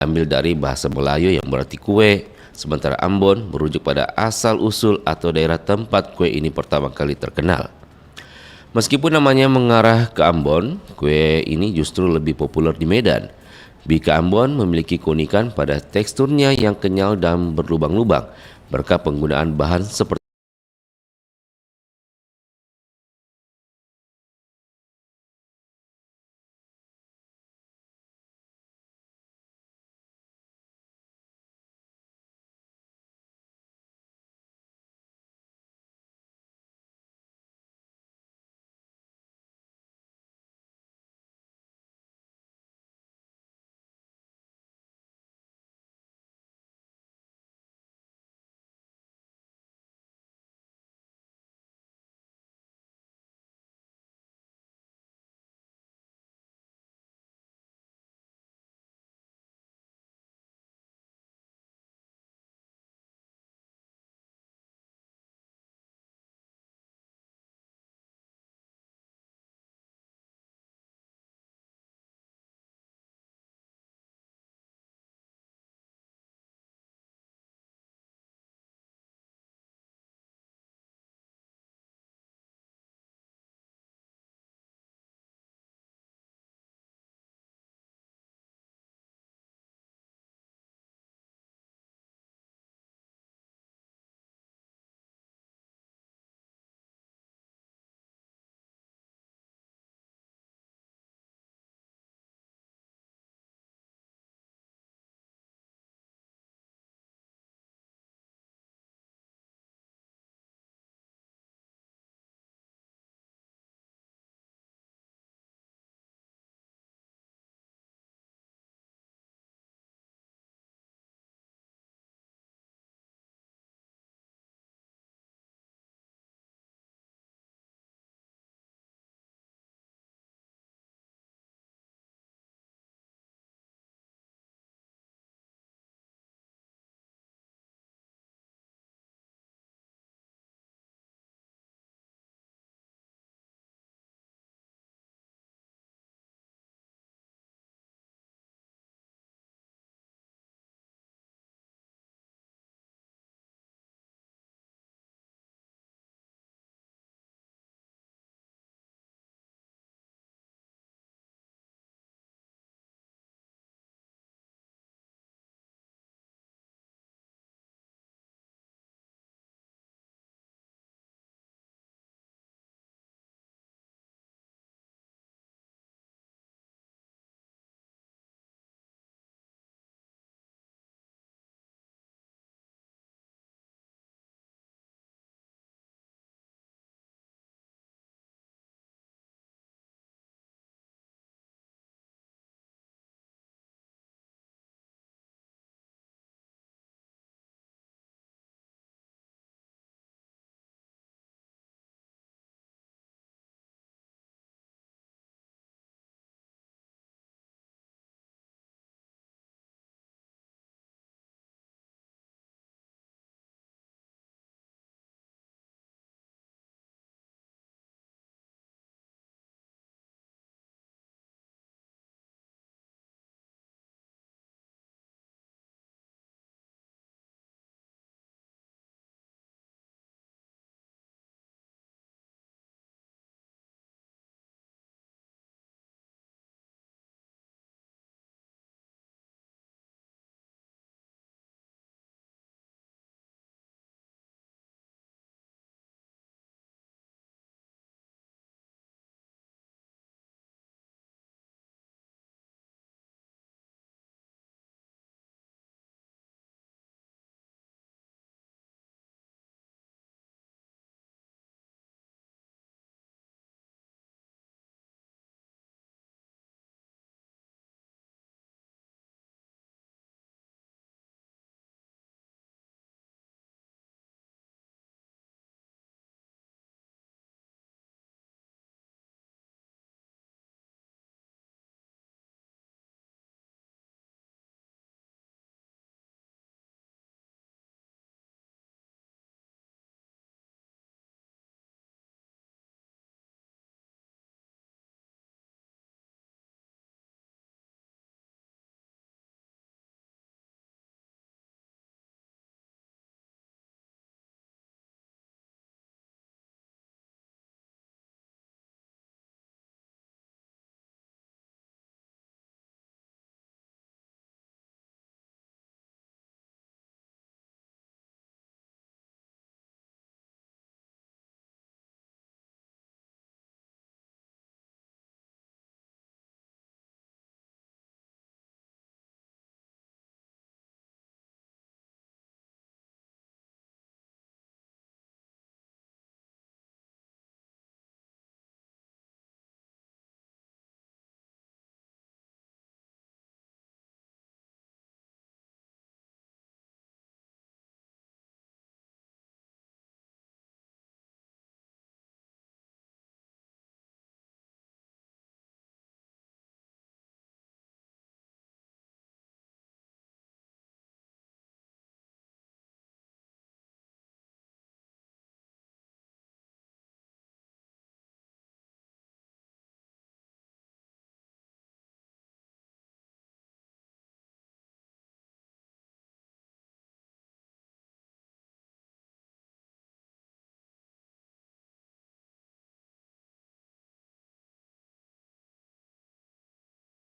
ambil dari bahasa Melayu yang berarti kue, sementara Ambon merujuk pada asal-usul atau daerah tempat kue ini pertama kali terkenal. Meskipun namanya mengarah ke Ambon, kue ini justru lebih populer di Medan. Bika Ambon memiliki keunikan pada teksturnya yang kenyal dan berlubang-lubang berkat penggunaan bahan seperti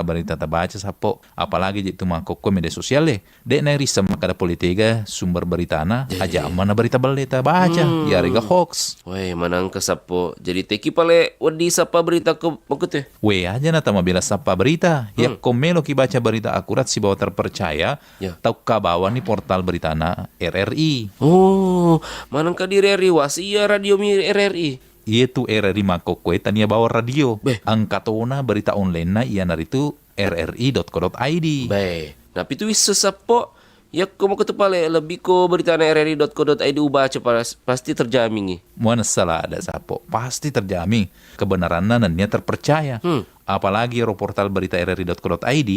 berita terbaca sapo, apalagi itu mangkok media sosial deh. Dek na risam makada politika sumber berita na aja mana berita balita baca, ya rega hoax. Weh, manang kesapo. Jadi teki pale wedi sapa berita ke makute. We aja na tama bila sapa berita, ya komelo ki baca berita akurat si bawa terpercaya, Ya. tau kabawa nih portal berita na RRI. Oh, manang ka di RRI wasia radio mi RRI. Itu RRI mangkok tania bawa radio. Beh. Angkatona berita online na iya naritu rri.co.id. Baik. Tapi itu wis sesapo ya komo ke pale lebih ko berita na rri.co.id ubah pasti terjamin nih. Mana salah ada sapo, pasti terjamin kebenarannya dan dia terpercaya. Apalagi portal berita rri.co.id,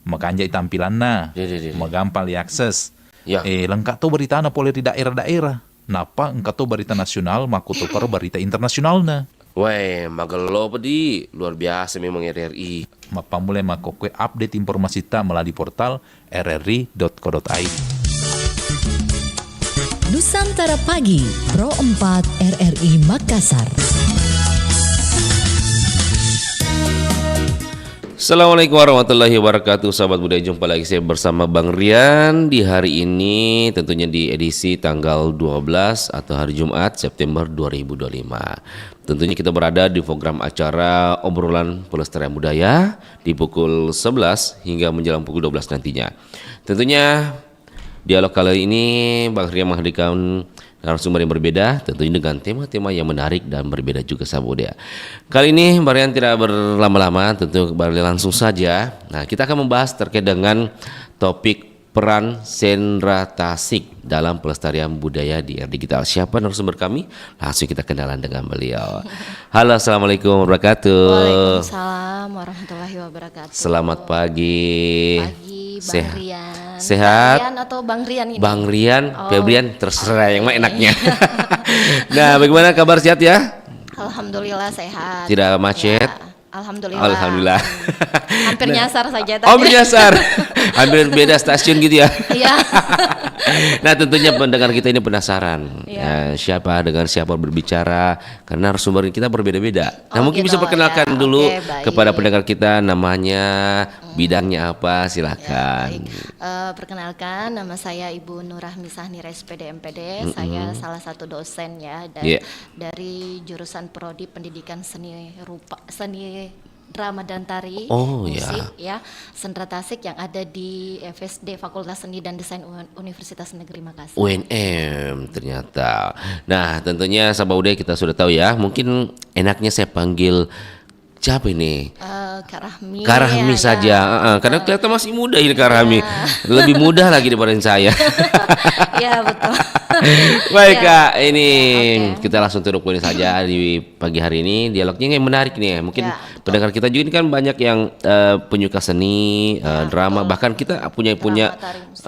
makanya tampilannya, Ya. magampang diakses. Ya. Lengkap tuh berita na boleh di daerah-daerah. Napa engkau tuh berita nasional, maku tukar berita internasional na. Weh, magelo pedi luar biasa memang RRI. Mapa mulai makokwe update informasi ta melalui portal rri.co.id. Nusantara Pagi, Pro 4 RRI Makassar. Assalamualaikum warahmatullahi wabarakatuh. Sahabat budaya, jumpa lagi saya bersama Bang Rian di hari ini, tentunya di edisi tanggal 12 atau hari Jumat September 2025. Tentunya kita berada di program acara obrolan pelestarian budaya di pukul 11 hingga menjelang pukul 12 nantinya. Tentunya dialog kali ini Bang Rian menghadirkan narasumber yang berbeda, tentunya dengan tema-tema yang menarik dan berbeda juga sahabat budaya. Kali ini Bang Rian tidak berlama-lama, tentu kembali langsung saja. Nah, kita akan membahas terkait dengan topik peran Sentra Tasik dalam pelestarian budaya di era digital. Siapa narasumber kami? Langsung kita kenalan dengan beliau. Halo, assalamualaikum warahmatullahi wabarakatuh. Waalaikumsalam warahmatullahi wabarakatuh. Selamat pagi. Pagi, Bang Rian. Sehat? Bang Rian atau Bang Rian ini? Bang Rian, Febrian, terserah yang mana enaknya. Nah, bagaimana kabar, sehat ya? Alhamdulillah sehat. Tidak macet? Ya, Alhamdulillah. Alhamdulillah. Hampir nyasar saja tadi. Oh, menyasar. Hampir beda stasiun gitu ya. Iya. Nah, tentunya pendengar kita ini penasaran. Iya. Siapa dengan siapa berbicara, karena narasumber kita berbeda-beda. Nah, Oh, mungkin gitu, bisa perkenalkan ya. dulu Oke, baik. kepada pendengar kita, namanya, bidangnya apa, silakan. Perkenalkan, nama saya Ibu Nurahmi Sahnira SPD MPD. Saya salah satu dosen ya Iya. dari jurusan Prodi Pendidikan Seni Drama dan Tari, Oh, musik ya, Sentra Tasik yang ada di FSD Fakultas Seni dan Desain Universitas Negeri Makassar. UNM ternyata. Nah, tentunya sahabat budaya kita sudah tahu ya. Mungkin enaknya saya panggil siapa ini? Kak Rahmi. Kak Rahmi ya, saja, karena kelihatan masih muda ini Kak Rahmi. Lebih muda lagi daripada saya. Ya betul. Baik Ya. Kak, ini Oke. kita langsung turun poin saja di pagi hari ini. Dialognya yang menarik nih. Mungkin Ya, pendengar kita juga ini kan banyak yang penyuka seni, drama. Bahkan kita punya tari, musik.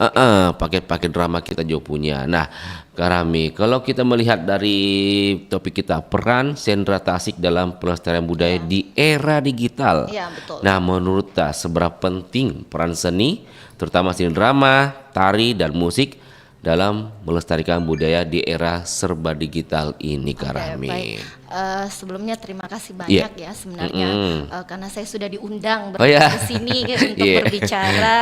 paket-paket drama kita juga punya. Nah, Kak Rahmi, kalau kita melihat dari topik kita, peran Sentra Tasik dalam pelestarian budaya di era digital. Iya, betul. Nah, menurut Tak, seberapa penting peran seni, terutama seni drama, tari, dan musik dalam melestarikan budaya di era serba digital ini, Kak Oke, Rahmi? baik. Sebelumnya terima kasih banyak ya sebenarnya karena saya sudah diundang Oh, ya. ke sini untuk Iya. berbicara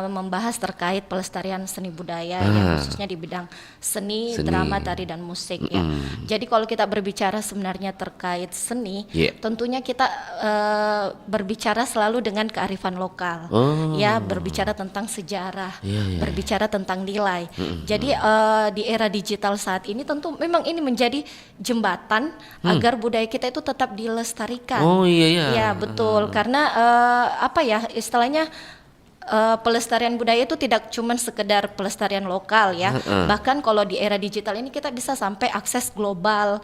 membahas terkait pelestarian seni budaya ya, khususnya di bidang seni, drama, tari dan musik ya. Jadi kalau kita berbicara sebenarnya terkait seni, Iya. tentunya kita berbicara selalu dengan kearifan lokal. Oh. Ya, berbicara tentang sejarah, Iya. berbicara tentang nilai. Jadi di era digital saat ini tentu memang ini menjadi jembatan agar budaya kita itu tetap dilestarikan. Oh, iya. Ya betul, karena apa ya istilahnya pelestarian budaya itu tidak cuma sekedar pelestarian lokal ya. Bahkan kalau di era digital ini kita bisa sampai akses global,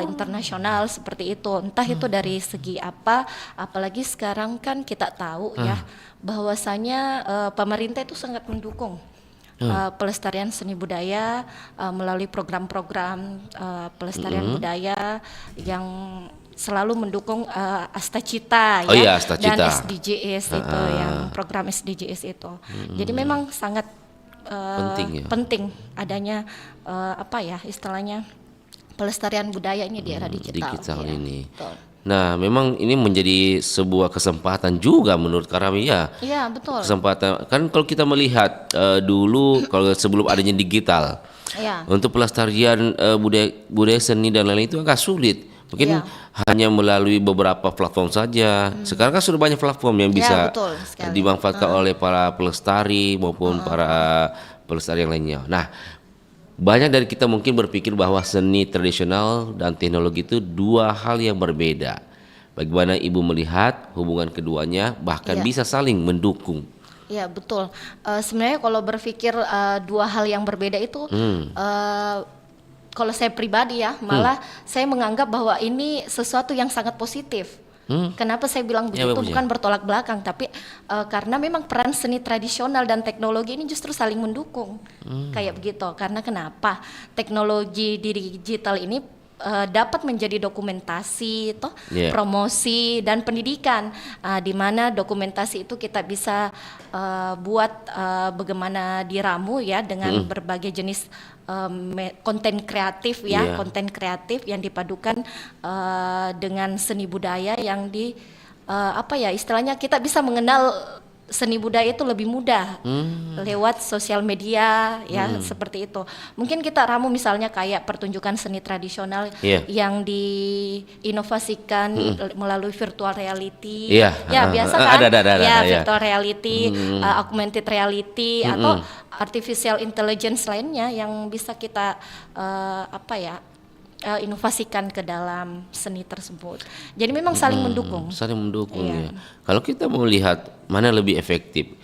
internasional seperti itu. Entah itu dari segi apa, apalagi sekarang kan kita tahu ya bahwasanya pemerintah itu sangat mendukung pelestarian seni budaya melalui program-program pelestarian budaya yang selalu mendukung Asta Cita Oh ya, iya, Asta dan Cita. SDGs itu yang program SDGs itu. Jadi memang sangat Penting ya? penting adanya apa ya istilahnya pelestarian budaya ini di era digital. digital ya. ini. Betul. Nah, memang ini menjadi sebuah kesempatan juga menurut kami ya. Iya, betul. Kesempatan kan kalau kita melihat dulu kalau sebelum adanya digital, Iya. untuk pelestarian budaya seni dan lain-lain itu agak sulit. Mungkin Iya. hanya melalui beberapa platform saja. Sekarang kan sudah banyak platform yang bisa betul sekali. dimanfaatkan oleh para pelestari maupun para pelestari yang lainnya. Nah, banyak dari kita mungkin berpikir bahwa seni tradisional dan teknologi itu dua hal yang berbeda. Bagaimana Ibu melihat hubungan keduanya bahkan Iya. bisa saling mendukung? Iya, betul. Sebenarnya kalau berpikir dua hal yang berbeda itu, kalau saya pribadi ya, malah saya menganggap bahwa ini sesuatu yang sangat positif. Kenapa saya bilang Ya, begitu? bagusnya. Bukan bertolak belakang, tapi karena memang peran seni tradisional dan teknologi ini justru saling mendukung, kayak begitu. Karena kenapa? Teknologi di digital ini dapat menjadi dokumentasi, toh Yeah. promosi dan pendidikan, di mana dokumentasi itu kita bisa buat bagaimana diramu ya dengan berbagai jenis konten kreatif ya, Yeah. konten kreatif yang dipadukan dengan seni budaya yang apa ya istilahnya kita bisa mengenal seni budaya itu lebih mudah lewat sosial media ya, seperti itu. Mungkin kita ramu misalnya kayak pertunjukan seni tradisional Iya. yang diinovasikan melalui virtual reality. Iya, Ya biasa kan? ada, Ya ya. virtual reality, augmented reality atau artificial intelligence lainnya yang bisa kita inovasikan ke dalam seni tersebut. Jadi memang saling mendukung. Saling mendukung Iya. ya. Kalau kita mau lihat mana lebih efektif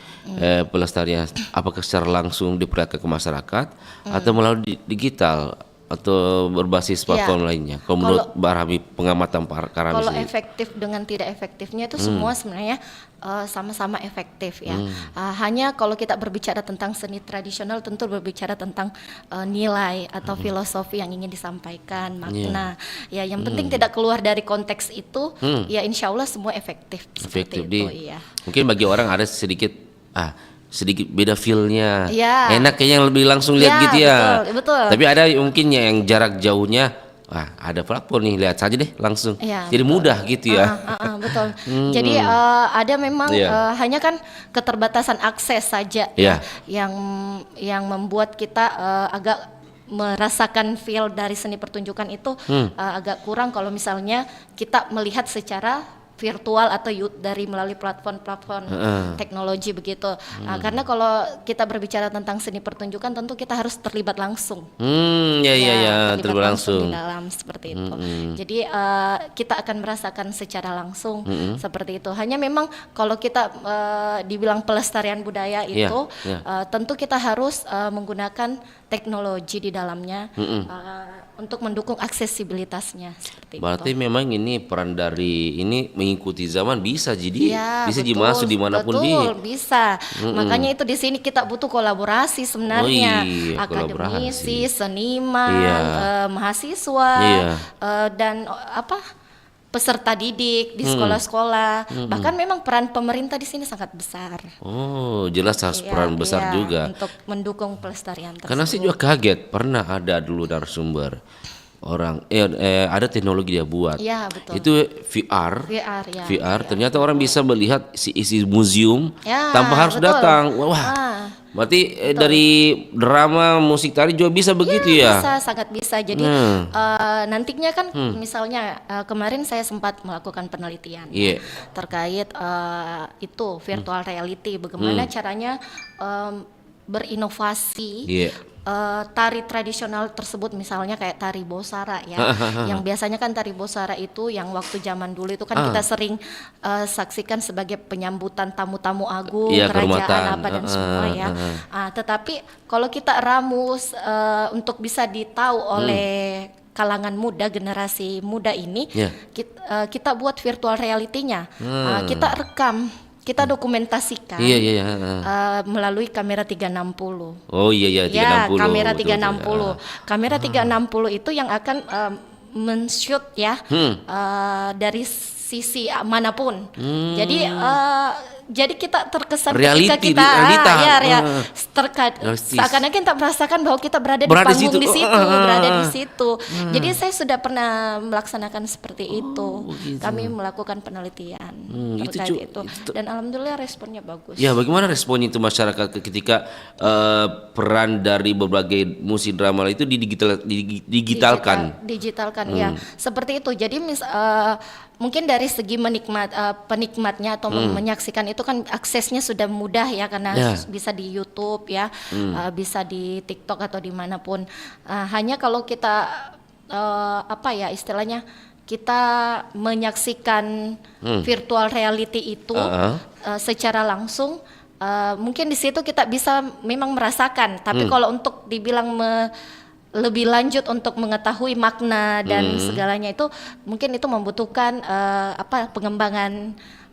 pelestarian, apakah secara langsung diperlihatkan ke masyarakat atau melalui digital atau berbasis platform lainnya. Kalau menurut Mbak Rahmi, pengamatan Pak Karami Kalau sendiri. efektif dengan tidak efektifnya itu semua sebenarnya sama-sama efektif ya. Hanya kalau kita berbicara tentang seni tradisional tentu berbicara tentang nilai atau filosofi yang ingin disampaikan, makna. Ya yang penting tidak keluar dari konteks itu, ya insya Allah semua efektif. Efektif Seperti itu, iya. mungkin bagi orang ada sedikit beda feel-nya. Iya. Enak kayaknya yang lebih langsung lihat Iya, gitu ya. betul. Tapi ada mungkin yang jarak jauhnya, ada platform nih, lihat saja deh langsung. Iya, Jadi betul. mudah gitu ya. Betul. Jadi ada memang Iya. hanya kan keterbatasan akses saja Iya. yang membuat kita agak merasakan feel dari seni pertunjukan itu agak kurang kalau misalnya kita melihat secara virtual atau dari melalui platform-platform teknologi begitu. Karena kalau kita berbicara tentang seni pertunjukan tentu kita harus terlibat langsung. Ya, Terlibat terlibat langsung. di dalam seperti itu. Jadi kita akan merasakan secara langsung seperti itu. Hanya memang kalau kita dibilang pelestarian budaya itu tentu kita harus menggunakan teknologi di dalamnya untuk mendukung aksesibilitasnya seperti Berarti itu. memang ini peran dari ini mengikuti zaman bisa jadi Ya, bisa betul, dimasuk dimanapun betul, bisa. Makanya itu di sini kita butuh kolaborasi sebenarnya, Oh iya, akademisi, kolaborasi. seniman, Iya. mahasiswa, Iya. dan peserta didik di sekolah-sekolah. Bahkan memang peran pemerintah di sini sangat besar. Oh, jelas harus Iya, peran besar iya, juga. untuk mendukung pelestarian tersebut. Karena saya juga kaget, pernah ada dulu narasumber orang ada teknologi dia buat. Iya, betul. Itu VR. VR, ya. VR, ternyata orang bisa melihat isi museum Ya, tanpa harus betul. datang. Wah. Berarti dari drama musik tari juga bisa begitu ya? Bisa, sangat bisa. Jadi nantinya kan misalnya kemarin saya sempat melakukan penelitian Iya. terkait itu virtual reality, bagaimana caranya berinovasi Iya. tari tradisional tersebut, misalnya kayak tari Bosara ya, yang biasanya kan tari Bosara itu yang waktu zaman dulu itu kan kita sering saksikan sebagai penyambutan tamu-tamu agung, Iya, kerajaan kehormatan. apa dan semua ya. Tetapi kalau kita ramus untuk bisa ditahu oleh kalangan muda, generasi muda ini, Iya. kita buat virtual reality-nya, kita rekam, kita dokumentasikan. Iya. Melalui kamera 360. Oh iya 360. Ya, kamera betul, 360. Kamera 360 itu yang akan men-shoot ya dari sisi manapun. Jadi jadi kita terkesan Reality, ketika kita realita. terkait seakan-akan kita merasakan bahwa kita berada di Berada panggung situ. di situ, berada di situ. Jadi saya sudah pernah melaksanakan seperti itu. Begitu. Kami melakukan penelitian itu terkait itu. Dan alhamdulillah responnya bagus. Ya, bagaimana responnya itu masyarakat ketika peran dari berbagai musik drama itu digitalkan? Digitalkan ya, seperti itu. Jadi mungkin dari segi penikmatnya atau menyaksikan itu kan aksesnya sudah mudah ya, karena bisa di YouTube ya, bisa di TikTok atau dimanapun. Hanya kalau kita istilahnya kita menyaksikan virtual reality itu secara langsung. Mungkin di situ kita bisa memang merasakan, tapi kalau untuk dibilang lebih lanjut untuk mengetahui makna dan segalanya itu mungkin itu membutuhkan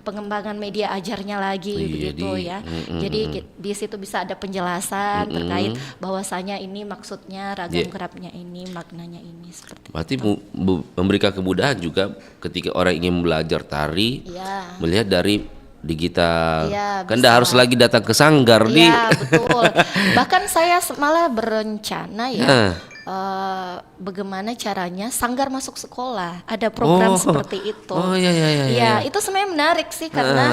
pengembangan media ajarnya lagi begitu ya. Jadi di situ bisa ada penjelasan terkait bahwasanya ini maksudnya ragam kerapnya ini, maknanya ini seperti Berarti itu. memberikan kemudahan juga ketika orang ingin belajar tari, melihat dari digital. Ya, Kan tidak harus lagi datang ke sanggar Iya, betul. Bahkan saya malah berencana ya, bagaimana caranya sanggar masuk sekolah. Ada program seperti itu. Oh iya. Ya, itu sebenarnya menarik sih karena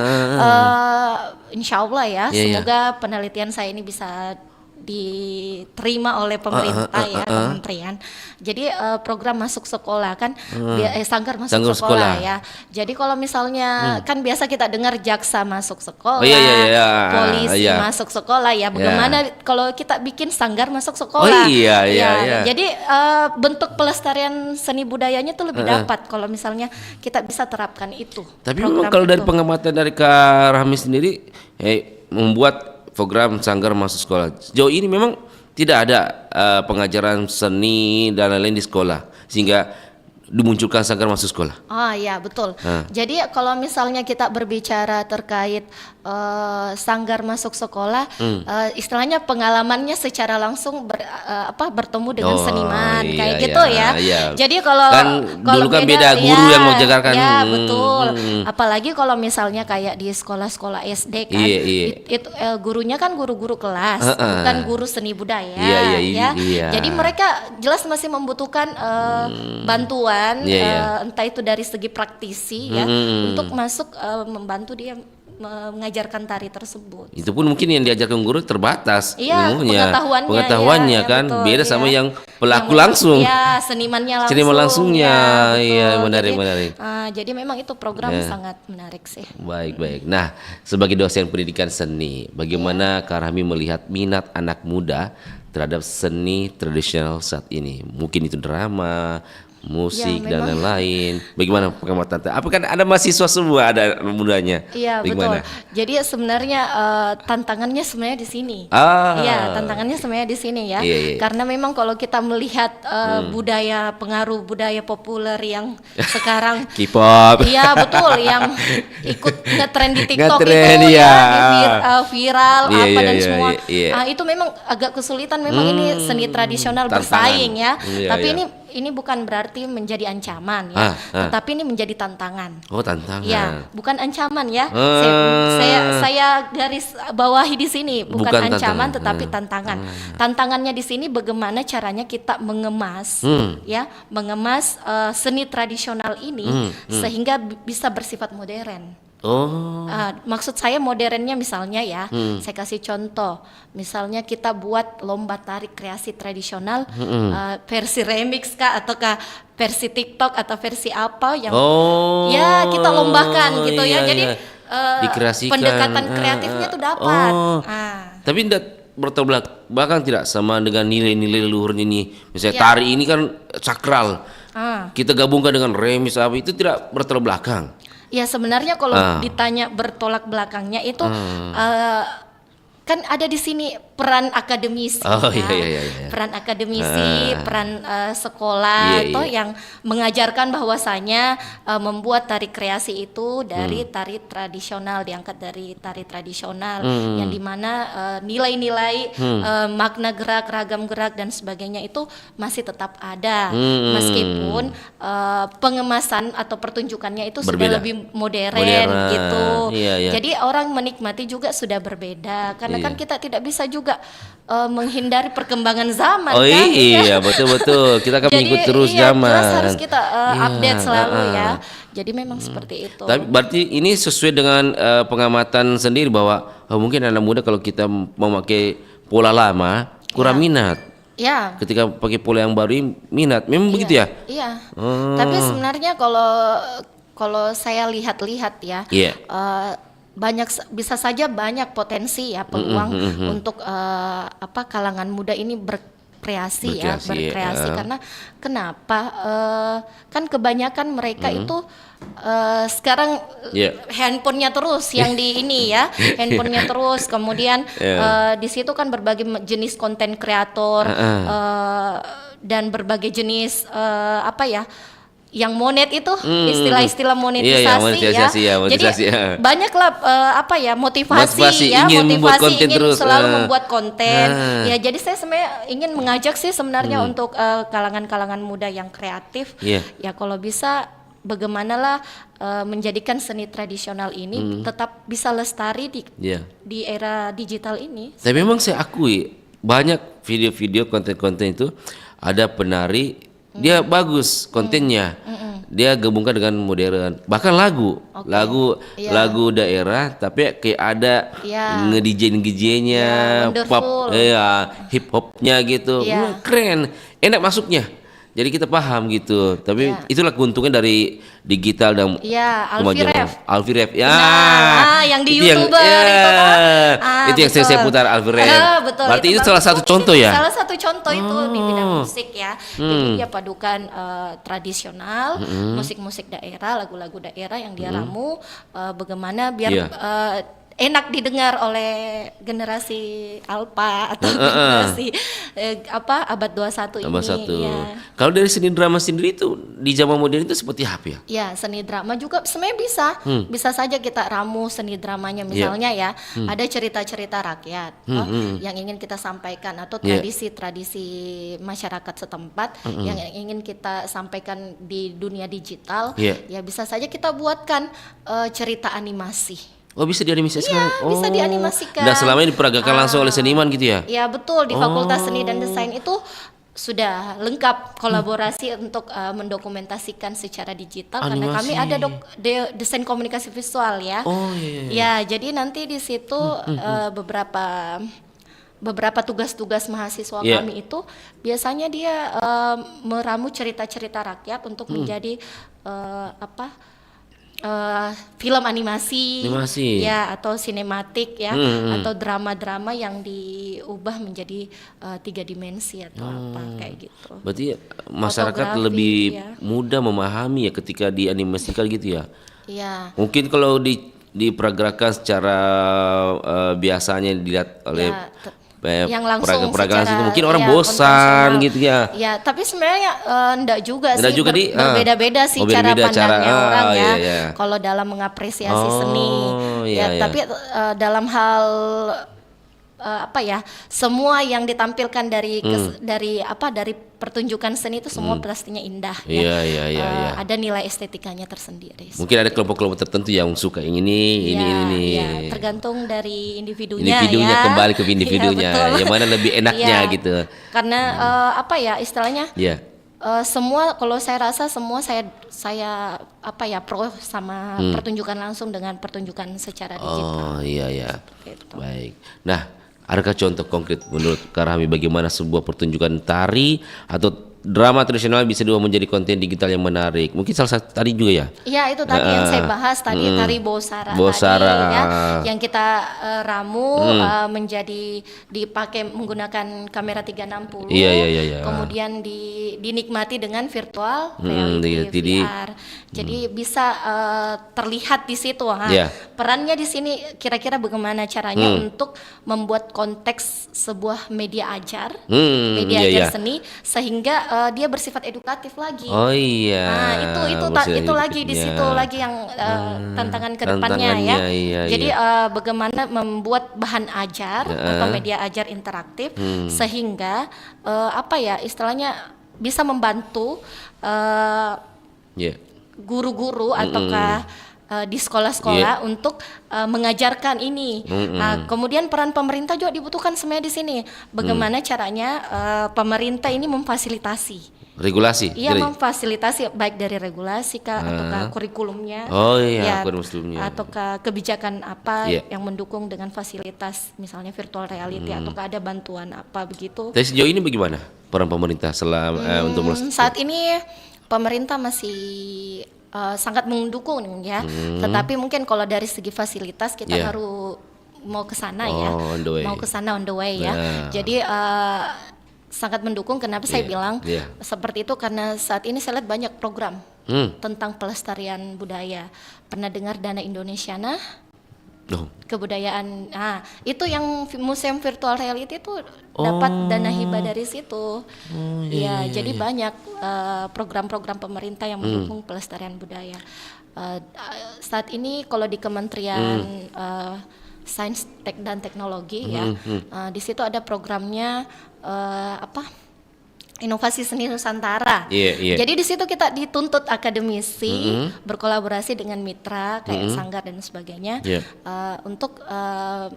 insya Allah ya, semoga penelitian saya ini bisa diterima oleh pemerintah ya, kementerian. Jadi program masuk sekolah kan, sanggar masuk sekolah ya. Jadi kalau misalnya kan biasa kita dengar jaksa masuk sekolah, polisi masuk sekolah ya. Bagaimana kalau kita bikin sanggar masuk sekolah? Iya. Jadi bentuk pelestarian seni budayanya tuh lebih dapat kalau misalnya kita bisa terapkan itu. Tapi memang kalau dari pengamatan dari Kak Rahmi sendiri, membuat program sanggar masuk sekolah, sejauh ini memang tidak ada pengajaran seni dan lain-lain di sekolah sehingga dimunculkan sanggar masuk sekolah. Oh iya betul. Jadi kalau misalnya kita berbicara terkait sanggar masuk sekolah, istilahnya pengalamannya secara langsung bertemu dengan seniman kayak gitu ya. Jadi kalau dulu kan beda guru yang mengajarkan. Ya betul. Apalagi kalau misalnya kayak di sekolah-sekolah SD kan, itu gurunya kan guru-guru kelas, bukan guru seni budaya. Jadi mereka jelas masih membutuhkan bantuan, entah itu dari segi praktisi ya, untuk masuk membantu dia mengajarkan tari tersebut. Itu pun mungkin yang diajarkan guru terbatas ilmunya, pengetahuannya kan betul, beda sama yang pelaku langsung. Ya, seniman langsungnya. Menarik. Jadi memang itu program sangat menarik sih. Baik. Nah, sebagai dosen pendidikan seni, bagaimana Kak Rahmi melihat minat anak muda terhadap seni tradisional saat ini? Mungkin itu drama, musik dan lain-lain. Bagaimana pengamatan? Apa kan ada mahasiswa semua, ada mudanya? Iya betul. Jadi sebenarnya tantangannya sebenarnya di sini. Iya, tantangannya sebenarnya di sini ya. Karena memang kalau kita melihat pengaruh budaya populer yang sekarang K-pop. Iya betul, yang ikut ngetren di TikTok viral dan semua. Itu memang agak kesulitan. Memang ini seni tradisional bersaing ya. Tapi ini bukan berarti menjadi ancaman ya, tetapi ini menjadi tantangan. Oh, tantangan. Ya, bukan ancaman ya. Saya garis bawahi di sini, bukan ancaman tetapi tantangan. Tantangannya di sini bagaimana caranya kita mengemas mengemas seni tradisional ini sehingga bisa bersifat modern. Maksud saya modernnya misalnya ya, saya kasih contoh, misalnya kita buat lomba tari kreasi tradisional versi remix kah ataukah versi TikTok atau versi apa yang ya kita lombakan gitu ya. Jadi pendekatan kreatifnya tuh dapat. Tapi tidak bertolak belakang tidak sama dengan nilai-nilai leluhur ini. Misalnya tari ini kan sakral. Kita gabungkan dengan remix apa itu tidak bertolak belakang. Ya sebenarnya kalau ditanya bertolak belakangnya itu kan ada di sini peran akademisi, Oh, ya. iya. Peran akademisi, peran sekolah, Iya, atau iya. yang mengajarkan bahwasanya membuat tari kreasi itu dari tari tradisional, diangkat dari tari tradisional, yang dimana nilai-nilai makna gerak, ragam gerak dan sebagainya itu masih tetap ada, meskipun pengemasan atau pertunjukannya itu Berbeda. sudah lebih modern gitu. Iya. Jadi orang menikmati juga sudah berbeda, karena kan Iya. kita tidak bisa juga menghindari perkembangan zaman Oh kan. iya, betul. Kita akan Jadi, mengikut terus iya, zaman. jelas harus kita Iya, update selalu heeh. ya. Jadi memang seperti itu. Tapi berarti ini sesuai dengan pengamatan sendiri bahwa mungkin anak muda kalau kita memakai pola lama kurang minat. Ya. Ketika pakai pola yang baru minat. Memang begitu ya? Iya. Oh. Tapi sebenarnya kalau saya lihat-lihat ya, Iya. bisa saja banyak potensi ya, peluang untuk kalangan muda ini berkreasi Berkreasi, karena kenapa kan kebanyakan mereka itu sekarang Iya. handphonenya terus yang di ini ya, handphonenya terus, kemudian di situ kan berbagai jenis konten kreator dan berbagai jenis yang monet itu, istilah-istilah monetisasi, Iya, monetisasi ya, monetisasi, Jadi ya. banyaklah motivasi ingin membuat konten ingin terus, selalu membuat konten. Ah. Ya, jadi saya sebenarnya ingin mengajak sih sebenarnya untuk kalangan-kalangan muda yang kreatif. Iya. Ya kalau bisa bagaimanalah menjadikan seni tradisional ini tetap bisa lestari Iya. di era digital ini. Tapi memang saya akui banyak video-video konten-konten itu ada penari dia bagus kontennya. Dia gabungkan dengan modern. Bahkan lagu Iya. lagu daerah tapi kayak ada Iya. nge-DJ-nya, Iya, pop wonderful. hip hopnya gitu. Iya. Keren. Enak masuknya. Jadi kita paham gitu. Tapi Iya. itulah keuntungan dari digital dan Iya, kemajuan Alfiref. Ya. Nah, yang di itu YouTuber itu kan. Itu yang saya Betul. putar Alfiref. Betul. Berarti itu bagus. salah satu contoh ya. Salah satu contoh itu di bidang Oh. musik ya. Jadi dia padukan tradisional, musik-musik daerah, lagu-lagu daerah yang dia ramu, bagaimana biar Iya. enak didengar oleh generasi alpha atau generasi abad 21 Tambah ini. satu. Ya. Kalau dari seni drama sendiri itu di zaman modern itu seperti apa ya? Ya, seni drama juga sebenarnya bisa saja kita ramu seni dramanya. Iya. Misalnya ya, ada cerita-cerita rakyat yang ingin kita sampaikan, atau Iya. tradisi-tradisi masyarakat setempat yang ingin kita sampaikan di dunia digital. Iya. Ya bisa saja kita buatkan cerita animasi. Oh bisa dianimasikan? Iya, bisa dianimasikan. Nah selama ini diperagakan langsung oleh seniman gitu ya? Ya betul, di Fakultas Seni dan Desain itu sudah lengkap kolaborasi untuk mendokumentasikan secara digital, karena kami Animasi. ada desain komunikasi visual ya. Oh iya. Ya, jadi nanti di situ beberapa tugas-tugas mahasiswa Iya. kami itu biasanya dia meramu cerita-cerita rakyat untuk menjadi film animasi, ya, atau sinematik ya, atau drama-drama yang diubah menjadi 3 dimensi atau apa kayak gitu. Berarti masyarakat Fotografi, lebih ya. mudah memahami ya ketika dianimasikan gitu ya? Iya. Mungkin kalau diperagakan secara biasanya dilihat oleh Ya, yang peraga langsung itu secara, mungkin orang ya, bosan konvensional. gitu ya. Ya, tapi sebenarnya enggak juga Enggak sih, juga berbeda-beda sih Oh, cara beda-beda pandangnya orang ya. iya. Kalau dalam mengapresiasi seni, iya, iya. tapi dalam hal semua yang ditampilkan dari dari pertunjukan seni itu semua pastinya indah ya. Iya. Ada nilai estetikanya tersendiri. Mungkin ada kelompok-kelompok tertentu yang suka yang ini. Ya, tergantung dari individunya Individunya ya. kembali ke individunya, Ya, betul. yang mana lebih enaknya Ya, gitu. Karena istilahnya Iya. semua, kalau saya rasa semua saya pro sama pertunjukan langsung dengan pertunjukan secara Oh digital. iya. Gitu. Baik. Nah, adakah contoh konkret menurut Kak Rahmi bagaimana sebuah pertunjukan tari atau drama tradisional bisa diubah menjadi konten digital yang menarik. Mungkin salah satu tadi juga ya. Iya, itu tadi yang saya bahas tadi, tari Bosara Bosara. tadi ya, yang kita ramu menjadi dipakai menggunakan kamera 360. Iya. Kemudian dinikmati dengan virtual reality VR. Jadi bisa terlihat di situ. Iya. Perannya di sini kira-kira bagaimana caranya untuk membuat konteks sebuah media ajar, media ajar seni sehingga dia bersifat edukatif lagi. Oh iya. Nah, itu lagi di situ lagi yang tantangan kedepannya ya. Iya, jadi bagaimana membuat bahan ajar atau media ajar interaktif sehingga istilahnya bisa membantu guru-guru ataukah di sekolah-sekolah untuk mengajarkan ini. Nah, kemudian peran pemerintah juga dibutuhkan sebenarnya di sini. Bagaimana caranya pemerintah ini memfasilitasi? Regulasi. Iya, memfasilitasi baik dari regulasi ataukah kurikulumnya. Oh iya, kurikulumnya. Ataukah kebijakan apa yang mendukung dengan fasilitas misalnya virtual reality ataukah ada bantuan apa begitu. Tapi sejauh ini bagaimana peran pemerintah selama untuk saat ini pemerintah masih sangat mendukung ya. Tetapi mungkin kalau dari segi fasilitas kita harus mau ke sana mau ke sana on the way ya. Jadi sangat mendukung. Kenapa saya bilang seperti itu? Karena saat ini saya lihat banyak program tentang pelestarian budaya. Pernah dengar Dana Indonesiana? Kebudayaan. Nah, itu yang museum virtual reality itu dapat dana hibah dari situ. Jadi banyak program-program pemerintah yang mendukung pelestarian budaya. Saat ini kalau di Kementerian Sains dan Teknologi di situ ada programnya Inovasi Seni Nusantara. Jadi di situ kita dituntut akademisi berkolaborasi dengan mitra kayak Sanggar dan sebagainya untuk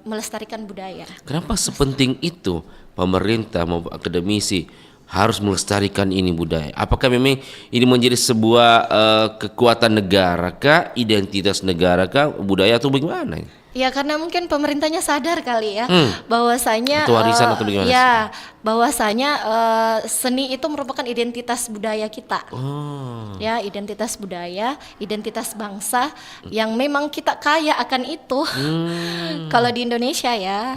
melestarikan budaya. Kenapa sepenting itu pemerintah maupun akademisi harus melestarikan ini budaya? Apakah memang ini menjadi sebuah kekuatan negara kah, identitas negara kah, budaya atau bagaimana? Ya karena mungkin pemerintahnya sadar kali ya bahwasanya atau warisan atau bagaimana? Ya bahwasanya seni itu merupakan identitas budaya kita. Ya, identitas budaya, identitas bangsa yang memang kita kaya akan itu. Kalau di Indonesia ya.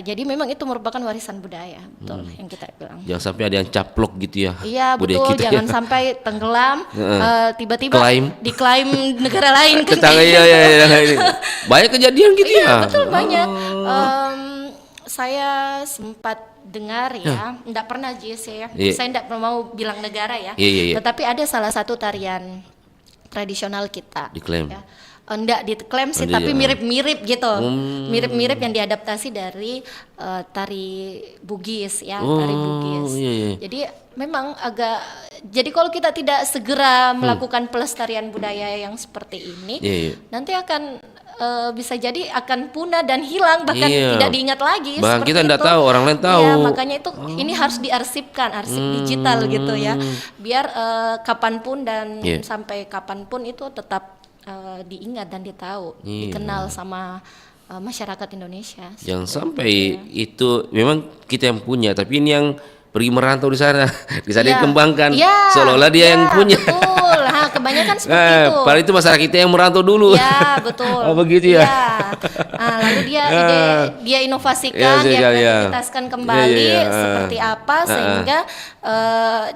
Jadi memang itu merupakan warisan budaya, betul yang kita bilang. Jangan sampai ada yang caplok gitu ya. Iya betul, jangan sampai tenggelam tiba-tiba diklaim negara lain kan. Banyak kejadian gitu ya. Betul banyak. Saya sempat dengar ya, enggak pernah saya enggak mau bilang negara ya. Tetapi ada salah satu tarian tradisional kita. Diklaim. Ya. Enggak diklaim sih, tapi mirip-mirip gitu. Mirip-mirip yang diadaptasi dari tari Bugis ya, tari Bugis. Jadi memang jadi kalau kita tidak segera melakukan pelestarian budaya yang seperti ini, nanti akan bisa jadi akan punah dan hilang, bahkan tidak diingat lagi. Bahkan kita tidak tahu, orang lain tahu. Ya, makanya itu ini harus diarsipkan, arsip digital gitu ya, biar kapanpun dan sampai kapanpun itu tetap diingat dan dikenal sama masyarakat Indonesia. Jangan sampai itu memang kita yang punya, tapi ini yang pergi merantau di sana dikembangkan seolah-olah dia yang punya. Betul. Nah, kebanyakan seperti itu. Padahal itu masyarakat kita yang merantau dulu. Ya, betul. Begitu ya. Nah, lalu dia inovasikan, dia kreativitaskan kembali seperti apa sehingga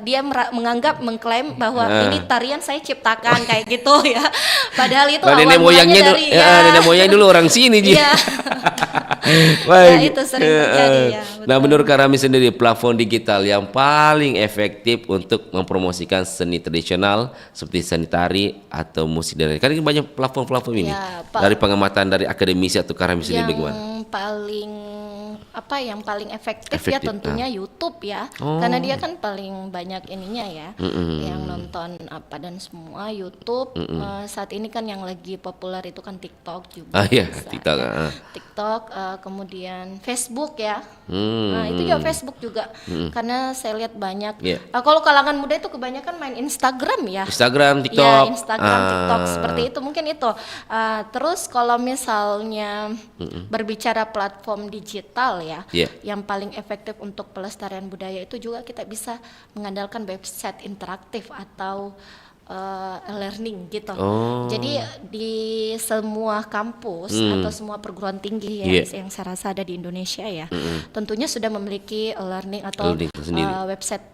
dia mengklaim bahwa ini tarian saya ciptakan kayak gitu ya. Padahal itu nenek moyangnya dari nenek moyang dulu orang sini dia. Itu sering terjadi ya. Nah, menurut Kak Rami sendiri, platform digital yang paling efektif untuk mempromosikan seni tradisional seperti seni tari atau musik dan kan banyak platform ini. Dari pengamatan dari akademisi atau Kak Rami sendiri bagaimana? Yang paling efektif ya tentunya YouTube ya. Karena dia kan paling banyak ininya ya. Yang nonton apa dan semua YouTube. Saat ini kan yang lagi populer itu kan TikTok juga. TikTok. Ya. TikTok, kemudian Facebook ya. Nah, itu juga Facebook juga. Karena saya lihat banyak. Kalau kalangan muda itu kebanyakan main Instagram ya. Instagram, TikTok. Ya, Instagram, TikTok seperti itu mungkin itu. Terus kalau misalnya berbicara platform digital ya. Yeah. Yang paling efektif untuk pelestarian budaya itu juga kita bisa mengandalkan website interaktif atau learning gitu. Jadi di semua kampus atau semua perguruan tinggi yang saya rasa ada di Indonesia ya, tentunya sudah memiliki learning atau website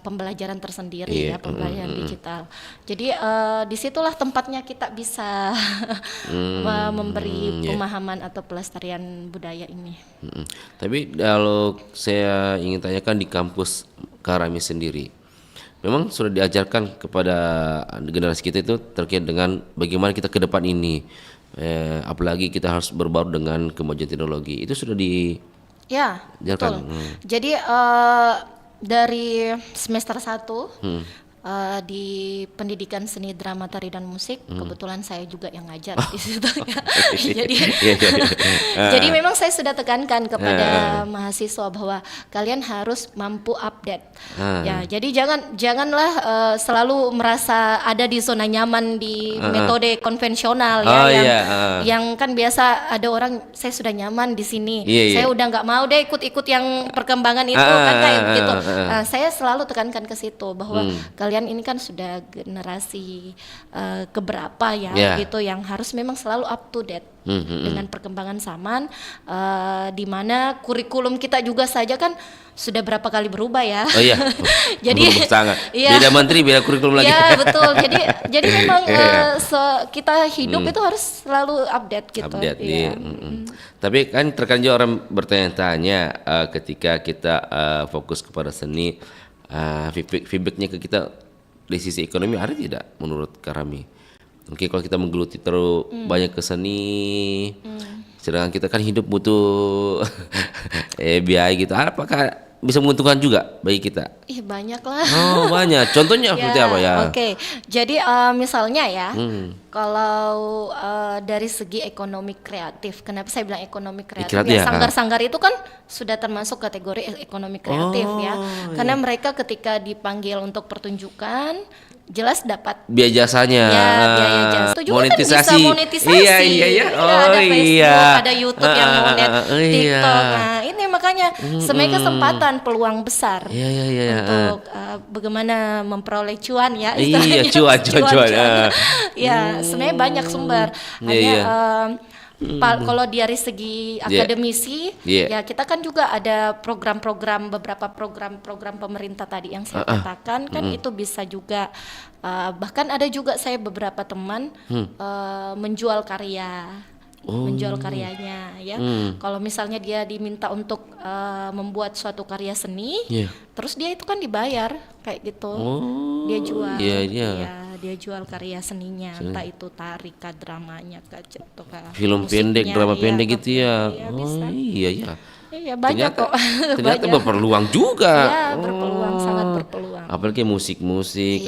pembelajaran tersendiri ya, pembelajaran digital. Jadi disitulah tempatnya kita bisa memberi pemahaman atau pelestarian budaya ini. Tapi kalau saya ingin tanyakan di kampus Karami sendiri, memang sudah diajarkan kepada generasi kita itu terkait dengan bagaimana kita ke depan ini, apalagi kita harus berbaur dengan kemajuan teknologi, itu sudah diajarkan. Ya, betul. Jadi dari semester 1 di pendidikan seni drama tari dan musik, kebetulan saya juga yang ngajar di situ ya. Jadi memang saya sudah tekankan kepada mahasiswa bahwa kalian harus mampu update. Ya, jadi janganlah selalu merasa ada di zona nyaman di metode konvensional yang kan biasa ada orang, saya sudah nyaman di sini. Saya udah nggak mau deh ikut-ikut yang perkembangan itu kan kayak begitu. Saya selalu tekankan ke situ bahwa kalian ini kan sudah generasi keberapa ya gitu, yang harus memang selalu up to date dengan perkembangan zaman, di mana kurikulum kita juga saja kan sudah berapa kali berubah ya. Jadi sangat beda menteri beda kurikulum lagi. Ya betul. Jadi memang kita hidup itu harus selalu update gitu. Tapi kan terkadang juga orang bertanya-tanya ketika kita fokus kepada seni, feedbacknya ke kita dari sisi ekonomi ada tidak menurut Karami? Mungkin kalau kita menggeluti terlalu banyak ke seni, sedangkan kita kan hidup butuh biaya gitu, apakah bisa menguntungkan juga bagi kita? Banyak lah. Banyak. Contohnya seperti apa ya? Oke. Jadi misalnya ya, kalau dari segi ekonomi kreatif, kenapa saya bilang ekonomi kreatif? Sanggar-sanggar itu kan sudah termasuk kategori ekonomi kreatif ya. Karena mereka ketika dipanggil untuk pertunjukan, jelas dapat biaya jasanya. Biaya jasa. Itu juga monetisasi. kan bisa monetisasi. Iya. Ada Facebook, ada YouTube yang monet, TikTok. Nah, ini makanya sebenarnya kesempatan, peluang besar untuk bagaimana memperoleh cuan ya. Cuan. Ya, sebenarnya banyak sumber. Hanya kalau dari segi akademisi, ya kita kan juga ada beberapa program pemerintah tadi yang saya katakan kan itu bisa juga, bahkan ada juga saya beberapa teman menjual karyanya ya. Kalau misalnya dia diminta untuk membuat suatu karya seni, terus dia itu kan dibayar kayak gitu. Dia jual, dia jual karya seninya, entah itu tari, dramanya, atau film pendek, drama pendek gitu ya. Iya banyak kok. Ternyata berpeluang juga. Iya, berpeluang, sangat berpeluang. Apalagi musik musik,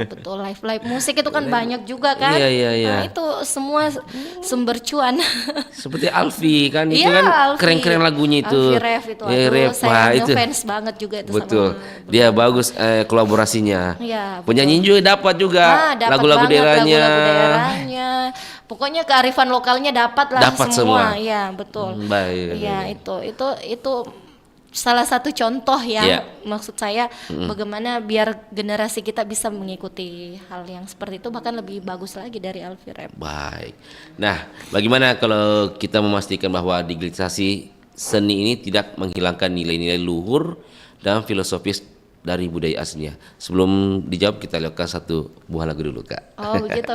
betul, live musik itu kan banyak juga kan. Nah, itu semua sumber cuan. Seperti Alfi kan, itu kan keren-keren lagunya itu. Alfi Ref itu, saya ngefans banget juga itu. Betul. Dia bagus kolaborasinya. Penyanyi juga dapat juga lagu-lagu daerahnya. Pokoknya kearifan lokalnya dapat semua. Iya, betul. Itu salah satu contoh ya, maksud saya bagaimana biar generasi kita bisa mengikuti hal yang seperti itu, bahkan lebih bagus lagi dari Alfi Rep. Baik. Nah, bagaimana kalau kita memastikan bahwa digitalisasi seni ini tidak menghilangkan nilai-nilai luhur dan filosofis dari budaya aslinya? Sebelum dijawab, kita lakukan satu buah lagu dulu, Kak. Oh, begitu.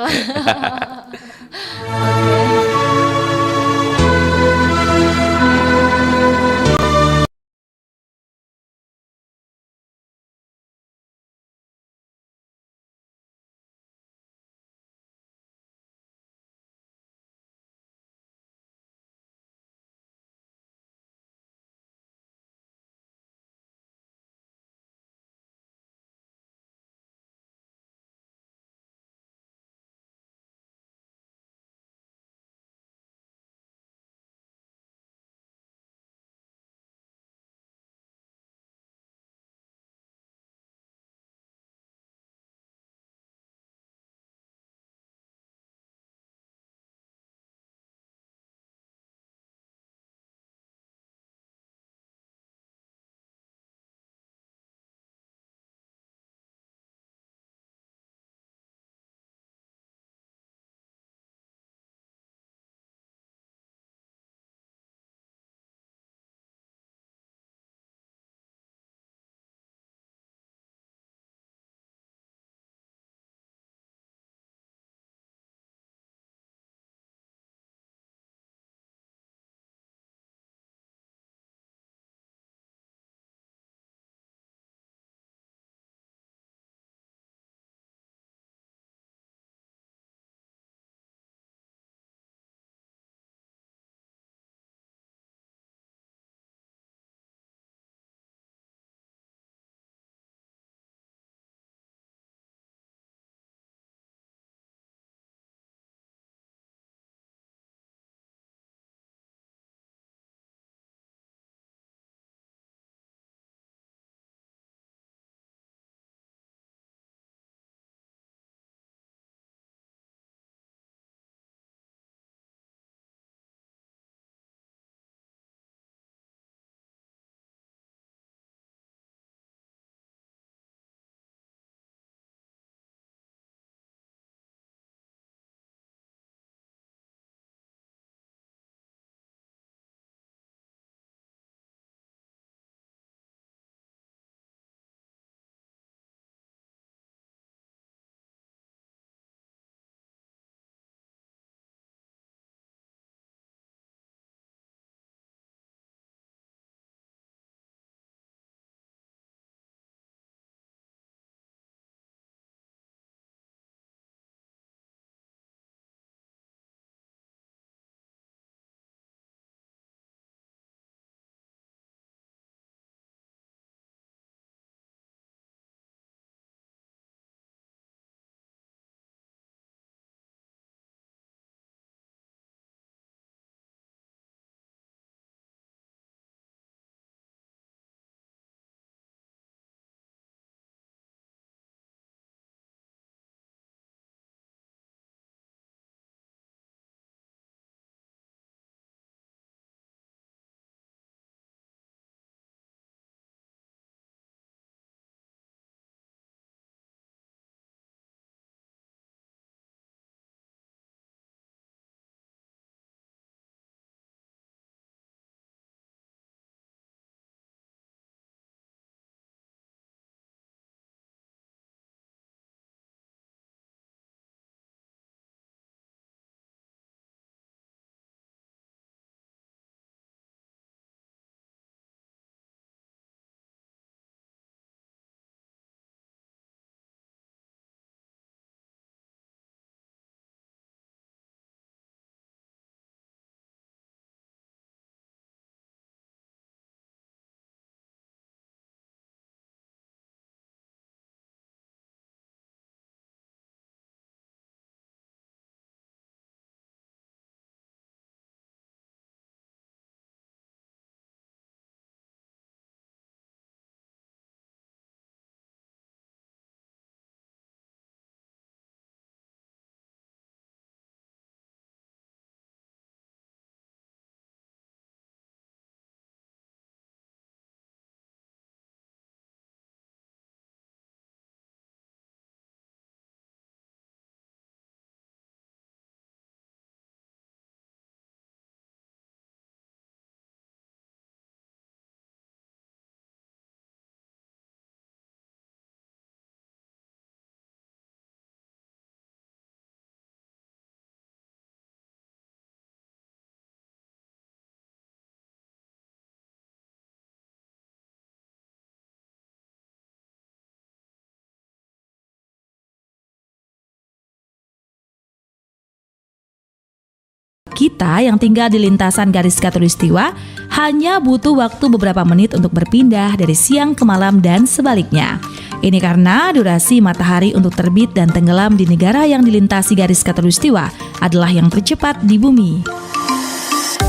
Kita yang tinggal di lintasan garis khatulistiwa hanya butuh waktu beberapa menit untuk berpindah dari siang ke malam dan sebaliknya. Ini karena durasi matahari untuk terbit dan tenggelam di negara yang dilintasi garis khatulistiwa adalah yang tercepat di bumi.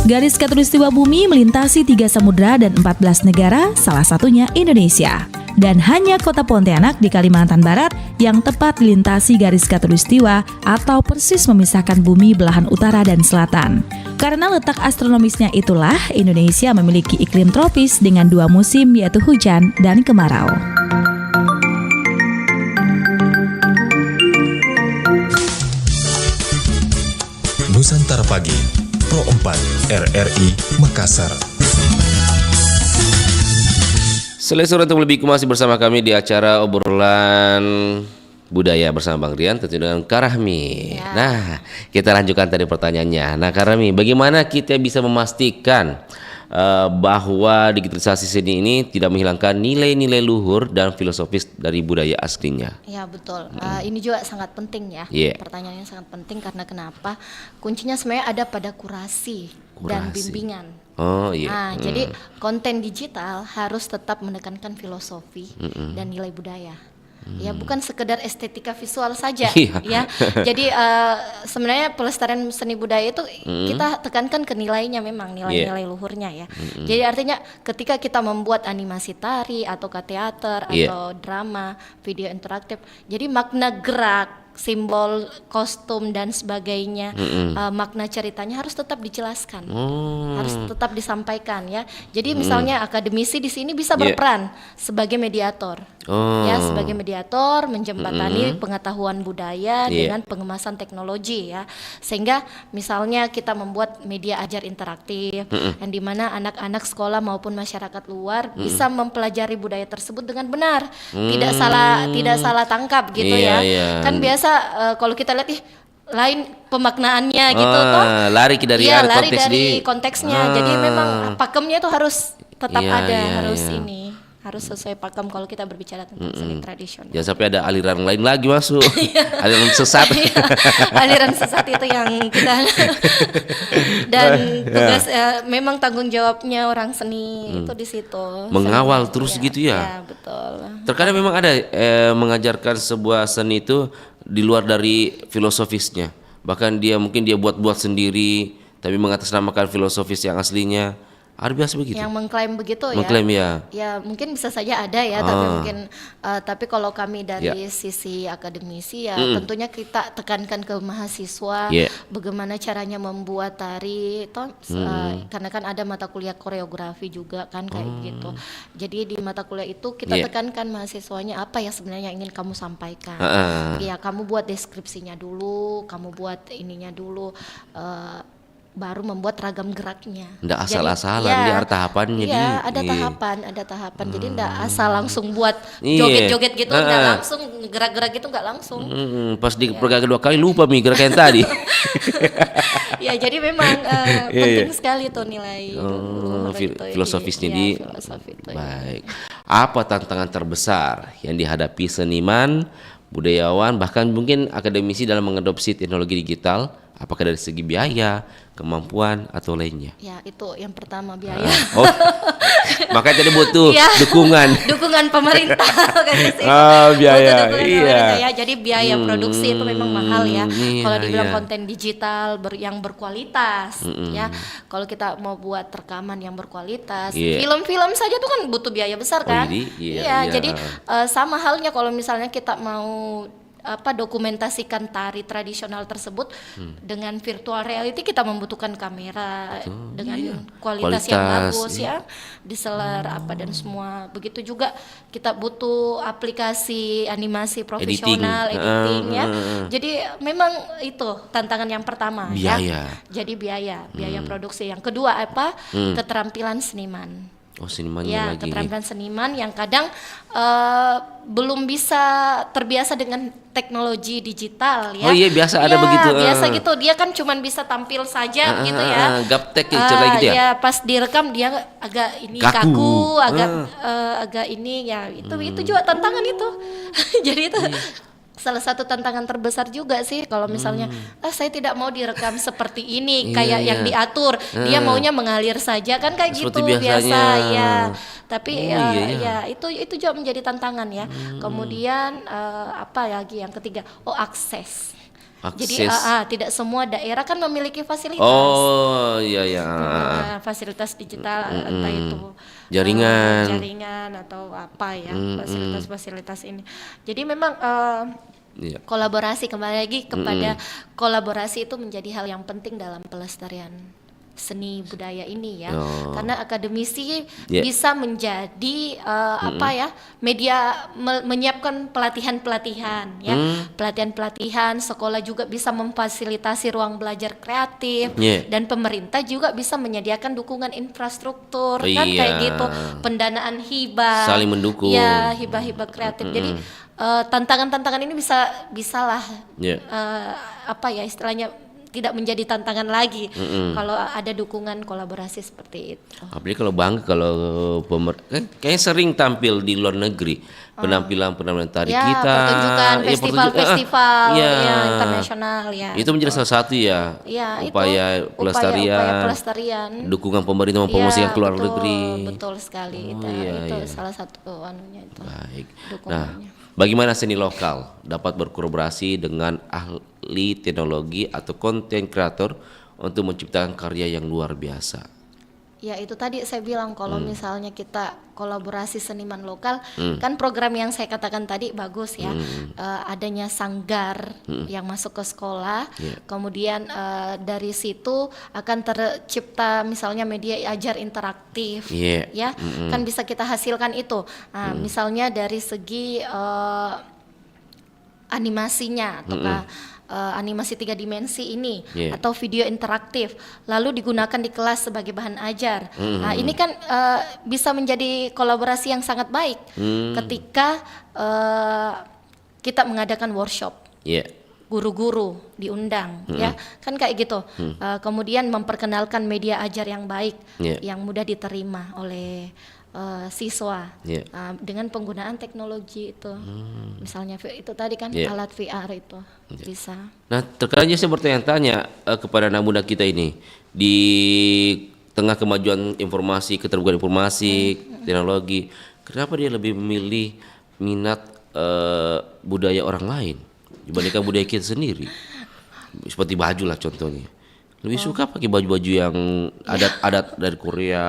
Garis khatulistiwa bumi melintasi 3 samudra dan 14 negara, salah satunya Indonesia. Dan hanya kota Pontianak di Kalimantan Barat yang tepat dilintasi garis khatulistiwa atau persis memisahkan bumi belahan utara dan selatan. Karena letak astronomisnya itulah, Indonesia memiliki iklim tropis dengan 2 musim yaitu hujan dan kemarau. Nusantara Pagi, Pro 4 RRI Makassar. Selesai untuk lebih masih bersama kami di acara obrolan budaya bersama Bang Rian, tentu dengan Karahmi. Ya. Nah, kita lanjutkan tadi pertanyaannya. Nah, Karahmi, bagaimana kita bisa memastikan bahwa digitalisasi seni ini tidak menghilangkan nilai-nilai luhur dan filosofis dari budaya aslinya? Ya betul, ini juga sangat penting ya. Pertanyaannya sangat penting karena kenapa? Kuncinya sebenarnya ada pada kurasi dan bimbingan. Oh iya. Nah, jadi konten digital harus tetap menekankan filosofi dan nilai budaya. Ya bukan sekedar estetika visual saja, ya. Jadi sebenarnya pelestarian seni budaya itu kita tekankan ke nilainya, memang nilai-nilai luhurnya ya. Jadi artinya ketika kita membuat animasi tari atau teater atau drama, video interaktif, jadi makna gerak, simbol, kostum dan sebagainya, makna ceritanya harus tetap dijelaskan, harus tetap disampaikan ya. Jadi misalnya akademisi di sini bisa berperan sebagai mediator, ya sebagai mediator menjembatani pengetahuan budaya dengan pengemasan teknologi ya. Sehingga misalnya kita membuat media ajar interaktif, yang dimana anak-anak sekolah maupun masyarakat luar bisa mempelajari budaya tersebut dengan benar, tidak salah tangkap gitu ya. Kan biasa kalau kita lihat lain pemaknaannya gitu toh, lari dari konteksnya. Jadi memang pakemnya itu harus tetap harus sesuai pakem kalau kita berbicara tentang seni tradisional. Jangan sampai ada aliran lain lagi masuk. Aliran sesat. Aliran sesat itu yang kita dan tugas memang tanggung jawabnya orang seni itu di situ. Mengawal terus gitu ya. Ya, betul. Terkadang memang ada mengajarkan sebuah seni itu di luar dari filosofisnya. Bahkan mungkin dia buat sendiri tapi mengatasnamakan filosofis yang aslinya. Ada biasa begitu. Yang mengklaim begitu mengklaim, ya mungkin bisa saja ada ya, tapi mungkin tapi kalau kami dari sisi akademisi ya tentunya kita tekankan ke mahasiswa bagaimana caranya membuat tari karena kan ada mata kuliah koreografi juga kan kayak gitu. Jadi di mata kuliah itu kita tekankan mahasiswanya apa ya sebenarnya ingin kamu sampaikan. Ya kamu buat deskripsinya dulu, kamu buat ininya dulu, baru membuat ragam geraknya. Nggak asal-asalan, dia ada tahapannya. Iya, ada tahapan. Jadi nggak asal langsung buat joget-joget gitu, nggak langsung gerak-gerak gitu, nggak langsung. Pas dipergaga 2 kali lupa gerak yang tadi. Ya, jadi memang penting sekali tuh nilai filosofisnya filosofi itu. Baik. Apa tantangan terbesar yang dihadapi seniman, budayawan, bahkan mungkin akademisi dalam mengadopsi teknologi digital? Apakah dari segi biaya, kemampuan atau lainnya? Ya itu yang pertama, biaya. Makanya tadi butuh dukungan pemerintah kan sih. Biaya. Ya. Jadi biaya produksi itu memang mahal ya. Kalau dibilang konten digital yang berkualitas ya. Kalau kita mau buat rekaman yang berkualitas, film-film saja tuh kan butuh biaya besar kan. Jadi sama halnya kalau misalnya kita mau dokumentasikan tari tradisional tersebut dengan virtual reality, kita membutuhkan kamera dengan kualitas yang bagus ya, DSLR dan semua. Begitu juga kita butuh aplikasi animasi profesional, editing ya. Jadi memang itu tantangan yang pertama ya. Jadi biaya produksi. Yang kedua keterampilan seniman. Senimannya lagi. Keterampilan seniman yang kadang belum bisa terbiasa dengan teknologi digital ya. Biasa ada begitu. Biasa gitu. Dia kan cuman bisa tampil saja gitu ya. Gaptek gitu ya. Ya pas direkam dia agak ini kaku, agak ini ya. Itu juga tantangan itu. Jadi itu salah satu tantangan terbesar juga sih kalau misalnya saya tidak mau direkam seperti ini kayak yang diatur, dia maunya mengalir saja kan kayak Seperti gitu biasanya. biasa ya. Tapi iya. ya itu juga menjadi tantangan ya. Kemudian apa lagi yang ketiga? Akses. Jadi tidak semua daerah kan memiliki fasilitas. Oh iya. Fasilitas digital entah itu Jaringan. atau apa ya, fasilitas-fasilitas ini. Jadi memang Iya. kolaborasi, kembali lagi kepada kolaborasi itu menjadi hal yang penting dalam pelestarian seni budaya ini ya. Karena akademisi bisa menjadi media menyiapkan pelatihan-pelatihan ya. Pelatihan-pelatihan, sekolah juga bisa memfasilitasi ruang belajar kreatif dan pemerintah juga bisa menyediakan dukungan infrastruktur kan kayak gitu. Pendanaan hibah. Saling mendukung. Ya, hibah-hibah kreatif. Jadi tantangan-tantangan ini bisalah istilahnya tidak menjadi tantangan lagi kalau ada dukungan kolaborasi seperti itu. Apalagi kalau bangga kalau kayaknya sering tampil di luar negeri penampilan tari kita, pertunjukan festival-festival internasional ya. Itu menjadi salah satu upaya pelestarian, dukungan pemerintah mempromosikan ke luar negeri. Betul sekali. Itu salah satu anunya itu. Baik. Dukungannya. Nah, bagaimana seni lokal dapat berkolaborasi dengan ahli teknologi atau konten kreator untuk menciptakan karya yang luar biasa? Ya itu tadi saya bilang kalau misalnya kita kolaborasi seniman lokal, kan program yang saya katakan tadi bagus ya, adanya sanggar yang masuk ke sekolah, kemudian dari situ akan tercipta misalnya media ajar interaktif, kan bisa kita hasilkan itu. Nah, misalnya dari segi animasinya ataukah animasi 3 dimensi ini atau video interaktif lalu digunakan di kelas sebagai bahan ajar. Nah, ini kan bisa menjadi kolaborasi yang sangat baik ketika kita mengadakan workshop. Guru-guru diundang ya kan kayak gitu. Kemudian memperkenalkan media ajar yang baik yang mudah diterima oleh siswa dengan penggunaan teknologi itu. Misalnya itu tadi kan alat VR itu bisa. Nah, terkadang saya bertanya-tanya kepada anak muda kita ini di tengah kemajuan informasi, keterbukaan informasi, teknologi, kenapa dia lebih memilih minat budaya orang lain dibandingkan budaya kita sendiri? Seperti baju lah contohnya. Lebih suka pakai baju-baju yang adat dari Korea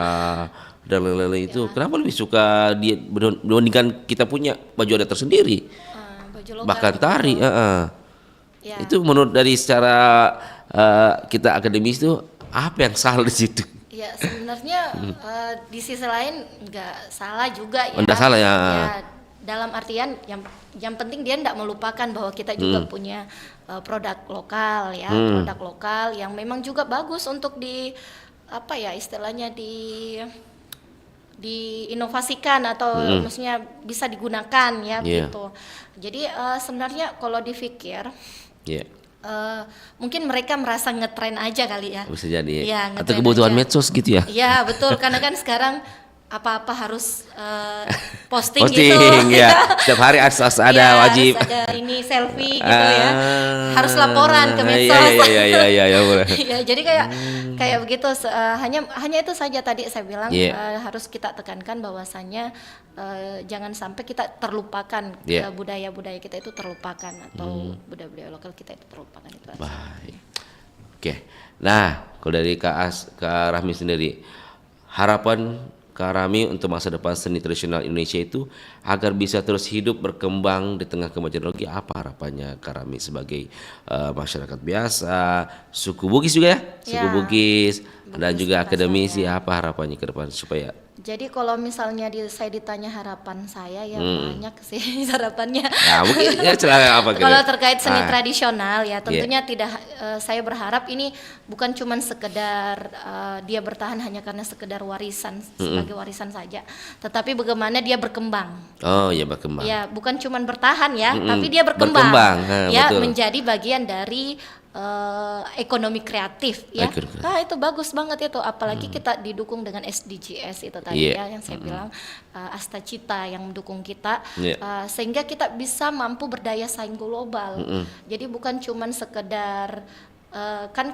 dan lain-lain itu. Kenapa lebih suka dia dibandingkan kita punya baju adat tersendiri? Baju lokal Bahkan tari, Ya. itu menurut dari secara kita akademis itu apa yang salah di situ? Ya sebenarnya di sisi lain nggak salah juga ya. Nggak salah ya. Dalam artian yang penting dia tidak melupakan bahwa kita juga punya produk lokal ya, produk lokal yang memang juga bagus untuk istilahnya diinovasikan atau maksudnya bisa digunakan ya gitu. Jadi sebenarnya kalau dipikir mungkin mereka merasa ngetren aja kali ya. Bisa jadi. Ya, Atau kebutuhan aja. medsos gitu ya. Ya betul, karena kan sekarang apa-apa harus posting gitu. Ya. Setiap hari ada wajib. Harus ada ini selfie gitu ya. Harus laporan ke medsos. Iya, boleh. Ya, jadi kayak begitu. Hanya itu saja tadi saya bilang harus kita tekankan bahwasannya jangan sampai kita terlupakan budaya-budaya kita itu terlupakan atau budaya-budaya lokal kita itu terlupakan itu aja. Baik. Oke. Nah, kalau dari Kak Rahmi sendiri, harapan Kak Rahmi untuk masa depan seni tradisional Indonesia itu agar bisa terus hidup berkembang di tengah kemajuan teknologi, apa harapannya Kak Rahmi sebagai masyarakat biasa, suku Bugis juga ya? Suku Bugis dan juga akademisi, apa harapannya ke depan supaya Jadi kalau misalnya saya ditanya harapan saya ya banyak sih harapannya. Nah, mungkin ya apa Kalau terkait seni tradisional ya tentunya tidak saya berharap ini bukan cuma sekedar dia bertahan hanya karena sekedar warisan sebagai warisan saja, tetapi bagaimana dia berkembang. Oh ya berkembang. Ya bukan cuma bertahan ya, tapi dia berkembang. Ya betul. menjadi bagian dari ekonomi kreatif ya. Ekonomi kreatif. Nah, itu bagus banget itu, apalagi kita didukung dengan SDGs itu tadi Iya. ya yang saya bilang, Asta Cita yang mendukung kita, Iya. sehingga kita bisa mampu berdaya saing global. Jadi bukan cuman sekedar kan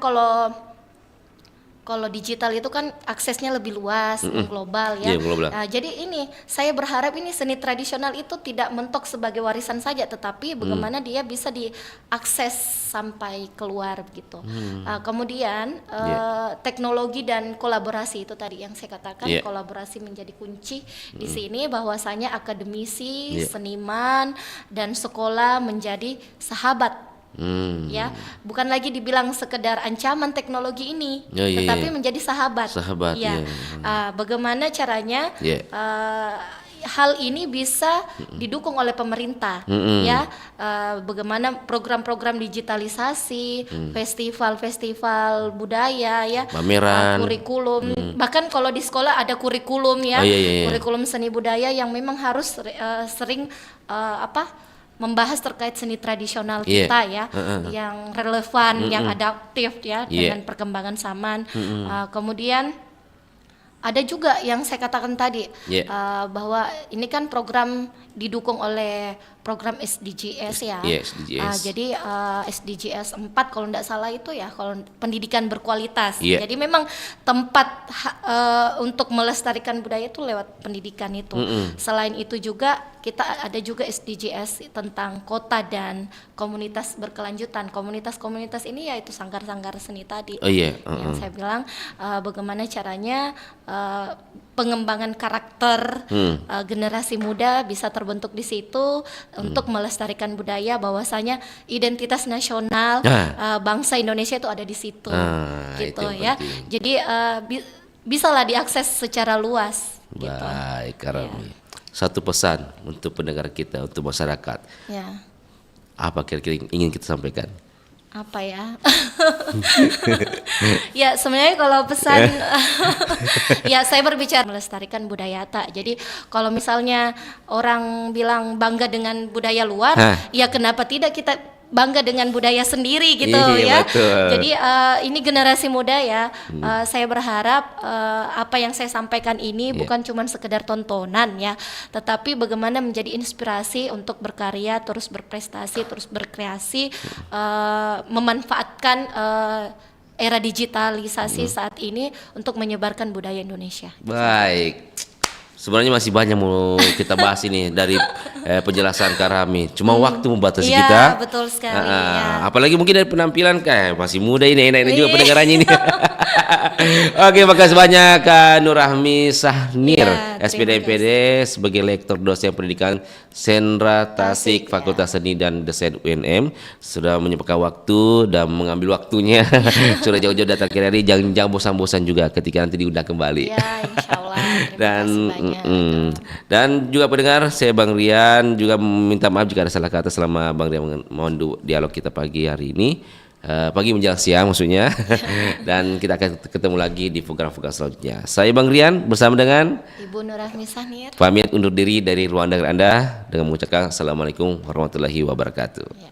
kalau digital itu kan aksesnya lebih luas, global ya. Iya, global. Nah, jadi ini saya berharap ini seni tradisional itu tidak mentok sebagai warisan saja, tetapi bagaimana dia bisa diakses sampai keluar gitu. Kemudian teknologi dan kolaborasi itu tadi yang saya katakan, Yeah. kolaborasi menjadi kunci di sini, bahwasanya akademisi, Yeah. seniman dan sekolah menjadi sahabat. Ya, bukan lagi dibilang sekedar ancaman teknologi ini, Ya, ya, tetapi ya. menjadi sahabat. Sahabat, ya. ya. Bagaimana caranya Ya. hal ini bisa didukung oleh pemerintah, ya. Bagaimana program-program digitalisasi, festival-festival budaya, ya, Pameran. kurikulum. Bahkan kalau di sekolah ada kurikulum ya, Oh, iya, iya, iya. kurikulum seni budaya yang memang harus sering membahas terkait seni tradisional Iya. kita ya, yang relevan, yang adaptif ya Iya. dengan perkembangan zaman. Kemudian ada juga yang saya katakan tadi, Iya. bahwa ini kan program didukung oleh program SDGs ya. Iya, SDGs. Jadi SDGs 4 kalau tidak salah itu ya, kalau pendidikan berkualitas. Iya. Jadi memang tempat untuk melestarikan budaya itu lewat pendidikan itu. Selain itu juga kita ada juga SDGs tentang kota dan komunitas berkelanjutan. Komunitas-komunitas ini yaitu sanggar-sanggar seni tadi. Oh, iya. Yang saya bilang bagaimana caranya pengembangan karakter generasi muda bisa terbentuk di situ untuk melestarikan budaya, bahwasanya identitas nasional bangsa Indonesia itu ada di situ, gitu itu yang ya. penting. Jadi bisalah diakses secara luas. Gitu. Baik, Karami. Satu pesan untuk pendengar kita, untuk masyarakat. Ya, Apa kira-kira yang ingin kita sampaikan? apa ya? Ya sebenarnya kalau pesan, ya saya berbicara melestarikan budaya tak. Jadi kalau misalnya orang bilang bangga dengan budaya luar, ya kenapa tidak kita bangga dengan budaya sendiri gitu Iya, ya. betul. Jadi ini generasi muda ya, saya berharap apa yang saya sampaikan ini bukan cuma sekedar tontonan ya, tetapi bagaimana menjadi inspirasi untuk berkarya, terus berprestasi, terus berkreasi, memanfaatkan era digitalisasi saat ini untuk menyebarkan budaya Indonesia. Baik. Sebenarnya masih banyak mau kita bahas ini dari penjelasan Karami. Cuma waktu membatasi Iya, kita. betul sekali, ya. Apalagi mungkin dari penampilan kayak masih muda ini, enak-enak juga pendengarannya ini. Oke, makasih banyak Kak Nurahmi Sahnir, Ya, SPD terima MPD sebagai lektor dosen pendidikan Sentra Tasik ya. Fakultas Seni dan Desain UNM, sudah menyempatkan waktu dan mengambil waktunya. Sudah jauh-jauh datang ke RRI, jangan bosan-bosan juga ketika nanti diundang kembali. Ya, insya Allah. Terima Dan kasih banyak. dan juga pendengar, saya Bang Rian juga minta maaf jika ada salah kata selama Bang Rian mohon dialog kita pagi hari ini, pagi menjelang siang maksudnya. Dan kita akan ketemu lagi di program-program selanjutnya. Saya Bang Rian bersama dengan Ibu Nurahmi Sahnir. pamit undur diri dari ruang dengar Anda dengan mengucapkan Assalamualaikum warahmatullahi wabarakatuh. Ya.